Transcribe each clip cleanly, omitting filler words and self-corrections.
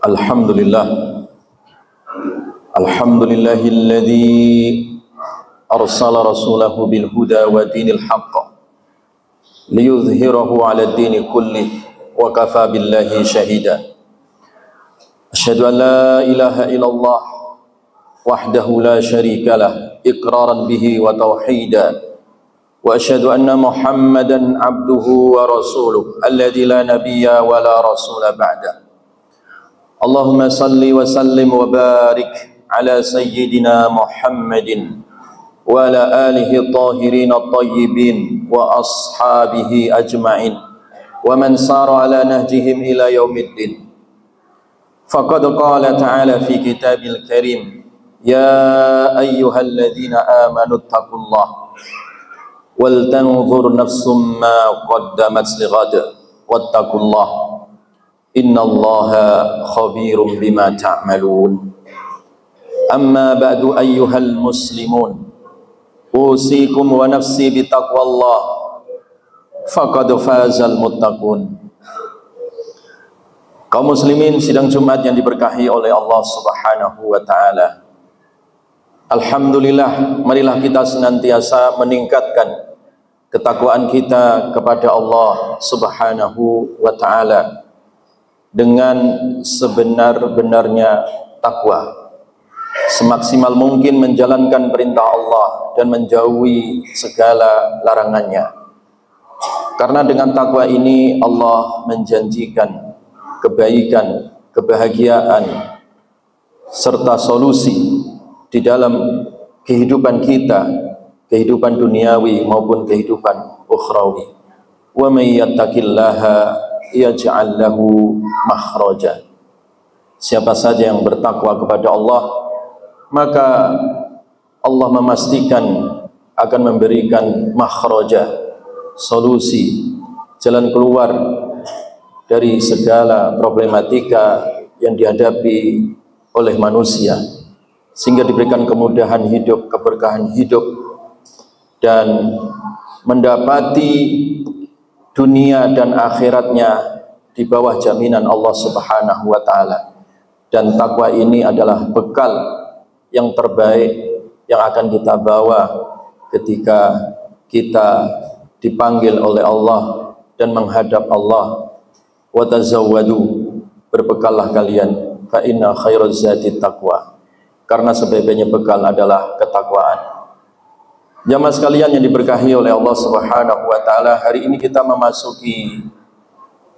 Alhamdulillah, alhamdulillahilladzi arsala rasulahu bil huda wa dinil haqq liyudhhirahu 'ala ad-dini kullih wa kafa billahi shahida. Asyhadu an la ilaha illallah wahdahu la syarika lah iqraran bihi wa tauhida, wa asyhadu anna Muhammadan 'abduhu wa rasuluh alladzi la nabiyya wa la rasula ba'da. Allahumma salli wa sallim wa barik ala sayyidina Muhammadin wa ala alihi tahirin at-tayyibin wa ashabihi ajma'in wa man sara ala nahjihim ila yaumiddin. Faqad qala ta'ala fi kitabil karim, ya ayyuhalladzina amanu taqullaha wal tanzur nafsum ma qaddamat lighad wattaqullaha innallaha khabirum bima ta'malun. Amma ba'du ayyuhal muslimun, usikum wa nafsi bitaqwallah faqad fazal muttaqun. Kaum muslimin sidang Jumat yang diberkahi oleh Allah Subhanahu wa taala, alhamdulillah, marilah kita senantiasa meningkatkan ketakwaan kita kepada Allah Subhanahu wa taala dengan sebenar-benarnya takwa, semaksimal mungkin menjalankan perintah Allah dan menjauhi segala larangannya. Karena dengan takwa ini Allah menjanjikan kebaikan, kebahagiaan serta solusi di dalam kehidupan kita, kehidupan duniawi maupun kehidupan ukhrawi. Wa may yattaqillaha yaj'al lahu makhraja. Siapa saja yang bertakwa kepada Allah, maka Allah memastikan akan memberikan makhraja, solusi, jalan keluar dari segala problematika yang dihadapi oleh manusia, sehingga diberikan kemudahan hidup, keberkahan hidup, dan mendapati dunia dan akhiratnya di bawah jaminan Allah Subhanahu wa taala. Dan takwa ini adalah bekal yang terbaik yang akan kita bawa ketika kita dipanggil oleh Allah dan menghadap Allah. Wa tazawwadu, berbekallah kalian, fa inna khairaz zadi taqwa, karena sebaik-baiknya bekal adalah ketakwaan. Jamaah sekalian yang diberkahi oleh Allah Subhanahu wa taala, hari ini kita memasuki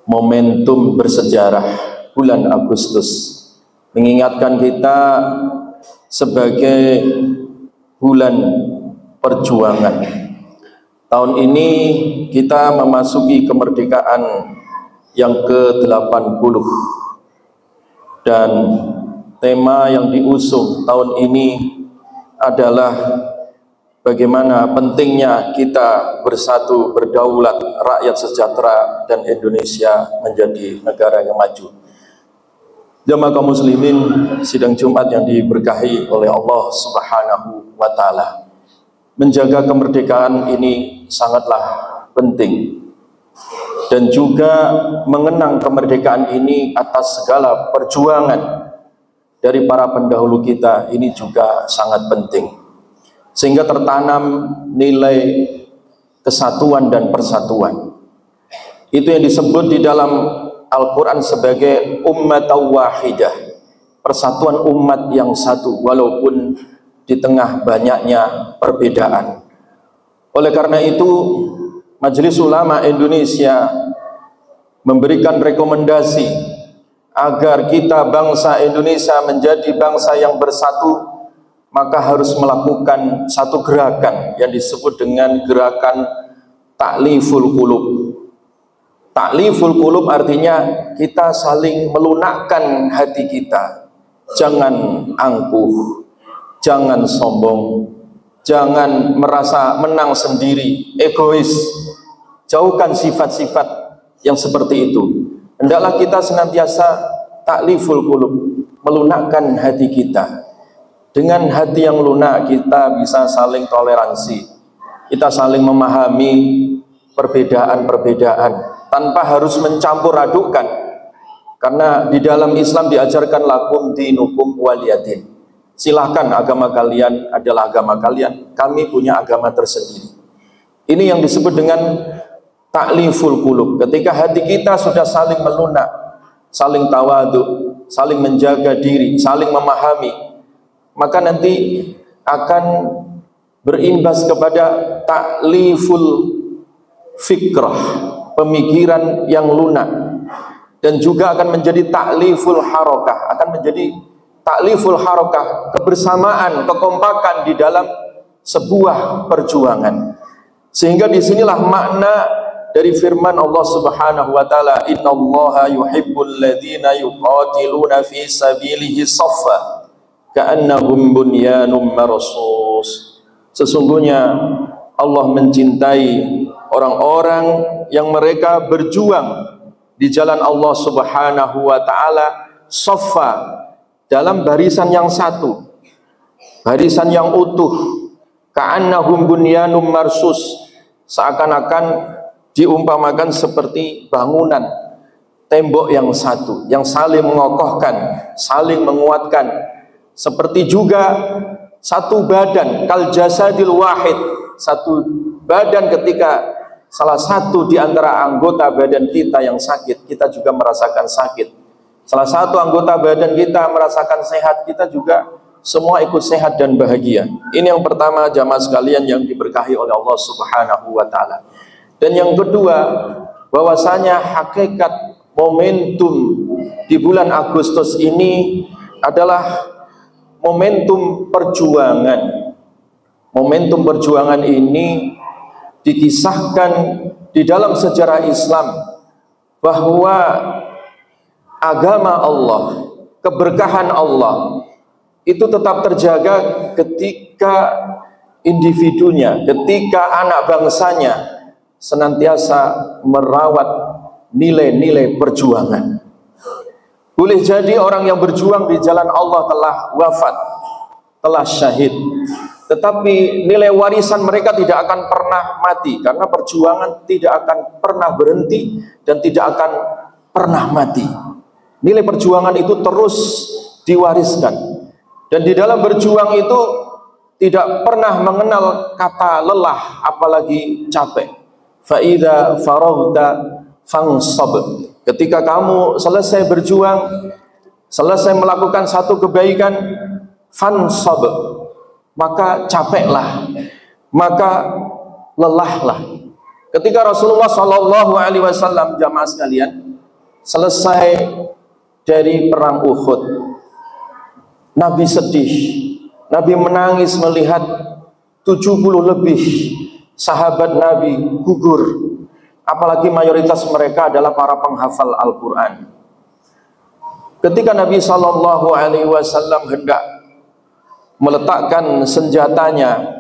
momentum bersejarah bulan Agustus, mengingatkan kita sebagai bulan perjuangan. Tahun ini kita memasuki kemerdekaan yang ke-80, dan tema yang diusung tahun ini adalah bagaimana pentingnya kita bersatu, berdaulat, rakyat sejahtera, dan Indonesia menjadi negara yang maju. Jamaah kaum muslimin sidang Jumat yang diberkahi oleh Allah Subhanahu wa taala, menjaga kemerdekaan ini sangatlah penting, dan juga mengenang kemerdekaan ini atas segala perjuangan dari para pendahulu kita ini juga sangat penting, sehingga tertanam nilai kesatuan dan persatuan. Itu yang disebut di dalam Al-Quran sebagai ummat wahidah, persatuan umat yang satu walaupun di tengah banyaknya perbedaan. Oleh karena itu Majelis Ulama Indonesia memberikan rekomendasi agar kita bangsa Indonesia menjadi bangsa yang bersatu, maka harus melakukan satu gerakan yang disebut dengan gerakan ta'liful qulub. Ta'liful qulub artinya kita saling melunakkan hati kita. Jangan angkuh, jangan sombong, jangan merasa menang sendiri, egois. Jauhkan sifat-sifat yang seperti itu. Hendaklah kita senantiasa ta'liful qulub, melunakkan hati kita. Dengan hati yang lunak kita bisa saling toleransi, kita saling memahami perbedaan-perbedaan tanpa harus mencampur adukkan, karena di dalam Islam diajarkan lakum dinukum waliyadin. Silahkan, agama kalian adalah agama kalian, kami punya agama tersendiri. Ini yang disebut dengan ta'liful qulub. Ketika hati kita sudah saling melunak, saling tawadu, saling menjaga diri, saling memahami, maka nanti akan berimbas kepada ta'liful fikrah, pemikiran yang lunak, dan juga akan menjadi ta'liful harakah, akan menjadi ta'liful harakah, kebersamaan, kekompakan di dalam sebuah perjuangan. Sehingga disinilah makna dari firman Allah Subhanahu wa taala, innallaha yuhibbul ladzina yuqatiluna fi sabilihi shaffa ka'annahum bunyanun marsus. Sesungguhnya Allah mencintai orang-orang yang mereka berjuang di jalan Allah Subhanahu wa taala shaffa, dalam barisan yang satu, barisan yang utuh, ka'annahum bunyanun marsus, seakan-akan diumpamakan seperti bangunan, tembok yang satu, yang saling mengokohkan, saling menguatkan. Seperti juga satu badan, kal jasadil wahid, satu badan. Ketika salah satu di antara anggota badan kita yang sakit, kita juga merasakan sakit. Salah satu anggota badan kita merasakan sehat, kita juga semua ikut sehat dan bahagia. Ini yang pertama, jamaah sekalian yang diberkahi oleh Allah Subhanahu wa taala. Dan yang kedua, bahwasanya hakikat momentum di bulan Agustus ini adalah momentum perjuangan. Momentum perjuangan ini dikisahkan di dalam sejarah Islam bahwa agama Allah, keberkahan Allah itu tetap terjaga ketika individunya, ketika anak bangsanya senantiasa merawat nilai-nilai perjuangan. Boleh jadi orang yang berjuang di jalan Allah telah wafat, telah syahid, tetapi nilai warisan mereka tidak akan pernah mati, karena perjuangan tidak akan pernah berhenti dan tidak akan pernah mati. Nilai perjuangan itu terus diwariskan, dan di dalam berjuang itu tidak pernah mengenal kata lelah, apalagi capek. Fa'idha faraghta fansab. Ketika kamu selesai berjuang, selesai melakukan satu kebaikan, fansab, maka capeklah, maka lelahlah. Ketika Rasulullah SAW, jamaah sekalian, selesai dari perang Uhud, Nabi sedih, Nabi menangis melihat 70 lebih sahabat Nabi gugur, apalagi mayoritas mereka adalah para penghafal Al-Quran. Ketika Nabi SAW hendak meletakkan senjatanya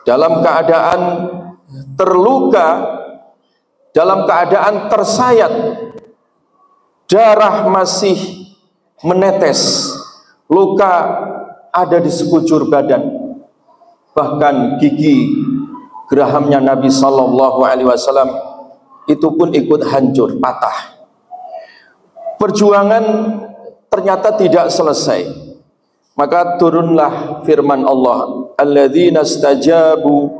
dalam keadaan terluka, dalam keadaan tersayat, darah masih menetes, luka ada di sekujur badan, bahkan gigi gerahamnya Nabi SAW itu pun ikut hancur, patah. Perjuangan ternyata tidak selesai. Maka turunlah firman Allah, alladzina istajabu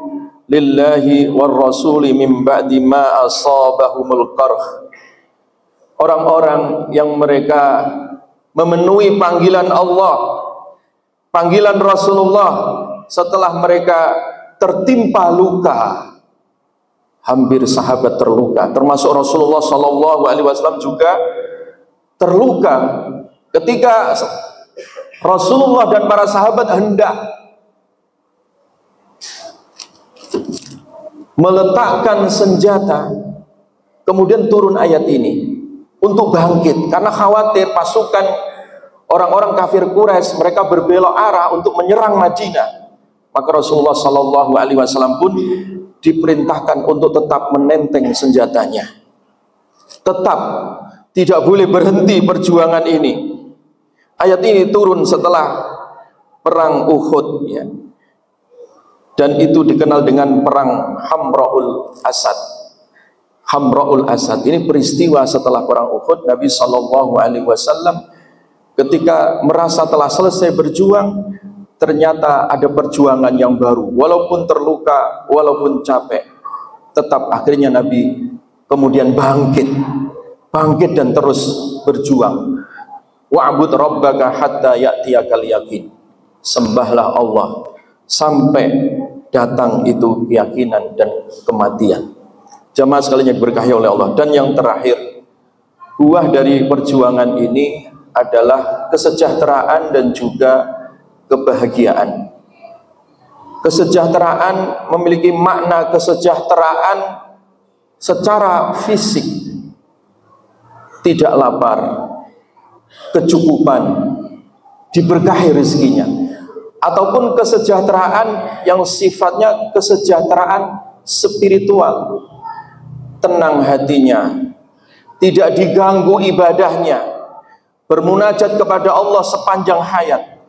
lillahi war rasuli min ba'di ma asabahumul qarh. Orang-orang yang mereka memenuhi panggilan Allah, panggilan Rasulullah setelah mereka tertimpa luka. Hampir sahabat terluka, termasuk Rasulullah SAW juga terluka ketika Rasulullah dan para sahabat hendak meletakkan senjata. Kemudian turun ayat ini untuk bangkit, karena khawatir pasukan orang-orang kafir Quraisy mereka berbelok arah untuk menyerang Madinah. Maka Rasulullah SAW pun diperintahkan untuk tetap menenteng senjatanya, tetap tidak boleh berhenti perjuangan ini. Ayat ini turun setelah perang Uhud, ya. Dan itu dikenal dengan perang Hamraul Asad. Hamra'ul Asad. Ini peristiwa setelah perang Uhud. Nabi SAW ketika merasa telah selesai berjuang, ternyata ada perjuangan yang baru. Walaupun terluka, walaupun capek, tetap akhirnya Nabi kemudian bangkit dan terus berjuang. Wa'bud rabbaka hatta ya'tiyakal yaqin. Sembahlah Allah sampai datang itu keyakinan dan kematian. Jamaah sekalian yang diberkahi oleh Allah. Dan yang terakhir, buah dari perjuangan ini adalah kesejahteraan dan juga kebahagiaan. Kesejahteraan memiliki makna kesejahteraan secara fisik, tidak lapar, kecukupan, diberkahi rezekinya, ataupun kesejahteraan yang sifatnya kesejahteraan spiritual, tenang hatinya, tidak diganggu ibadahnya, bermunajat kepada Allah sepanjang hayat.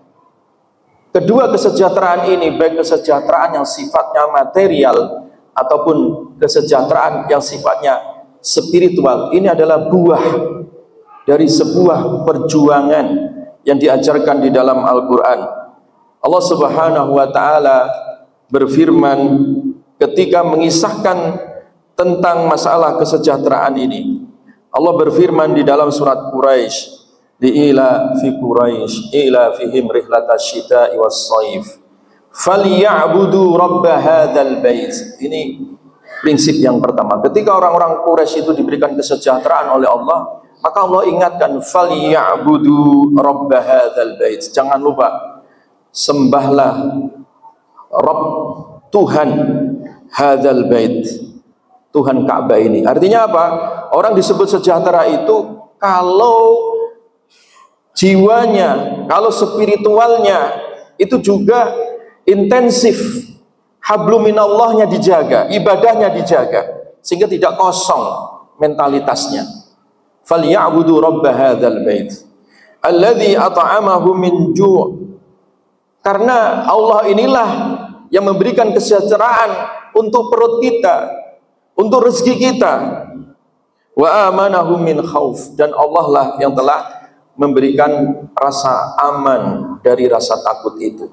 Kedua kesejahteraan ini, baik kesejahteraan yang sifatnya material ataupun kesejahteraan yang sifatnya spiritual, ini adalah buah dari sebuah perjuangan yang diajarkan di dalam Al-Quran. Allah Subhanahu wa ta'ala berfirman ketika mengisahkan tentang masalah kesejahteraan ini. Allah berfirman di dalam surat Quraisy, li'ila fi Quraisy ila fihim rihlatash syita'i was-shaif falya'budu rabb hadzal bait. Ini prinsip yang pertama. Ketika orang-orang Quraisy itu diberikan kesejahteraan oleh Allah, maka Allah ingatkan falya'budu rabb hadzal bait. Jangan lupa sembahlah Rabb, Tuhan hadzal bait, Tuhan Ka'bah ini. Artinya apa? Orang disebut sejahtera itu kalau jiwanya, kalau spiritualnya itu juga intensif, habluminallahnya dijaga, ibadahnya dijaga, sehingga tidak kosong mentalitasnya. Falya'budu rabb hadzal bait alladzi at'amahum min ju'. Karena Allah inilah yang memberikan kesejahteraan untuk perut kita, untuk rezeki kita. Wa amanahum min khauf, dan Allah lah yang telah memberikan rasa aman dari rasa takut itu.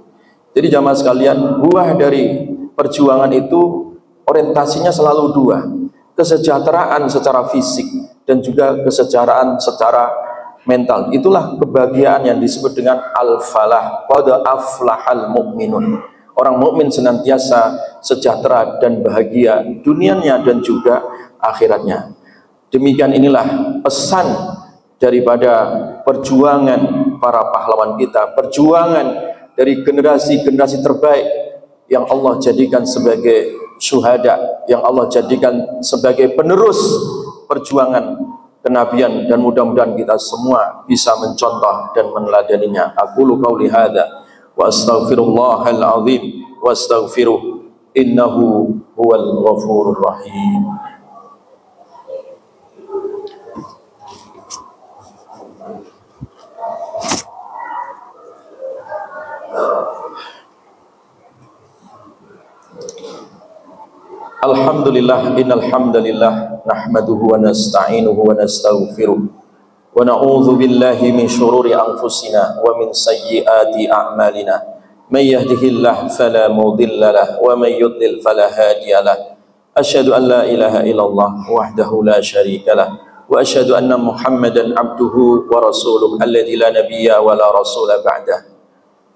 Jadi jamaah sekalian, buah dari perjuangan itu orientasinya selalu dua, kesejahteraan secara fisik dan juga kesejahteraan secara mental. Itulah kebahagiaan yang disebut dengan al-falah. Qad aflahal mu'minun. Orang mukmin senantiasa sejahtera dan bahagia dunianya dan juga akhiratnya. Demikian inilah pesan daripada perjuangan para pahlawan kita, perjuangan dari generasi-generasi terbaik yang Allah jadikan sebagai syuhada, yang Allah jadikan sebagai penerus perjuangan kenabian, dan mudah-mudahan kita semua bisa mencontoh dan meneladaninya. Aqulu qauli hadza wa astaghfirullahal azim wa astaghfiruh innahu huwal ghafurur rahim. Alhamdulillah, innal hamdalillah nahmaduhu wa nasta'inuhu wa nastaghfiruh wa na'udzu billahi min shururi anfusina wa min sayyiati a'malina. May yahdihillahu fala mudilla lahu wa may yudlil fala hadiya lahu. Asyhadu an la ilaha illallah wahdahu la syarika lahu wa asyhadu anna Muhammadan abduhu wa rasuluh alladzi la nabiyya wa la rasula ba'dahu.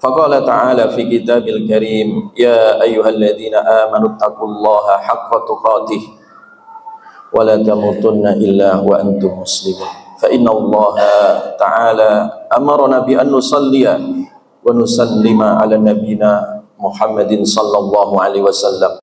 Faqala ta'ala fi kitabil karim, ya ayyuhalladzina amanu taqullaha haqqa tuqatih wa la tamutunna illa wa antum muslimun. Fa inna Allah ta'ala amarna bi an nusalliya wa nusallima ala nabiyyina Muhammadin sallallahu alaihi wasallam.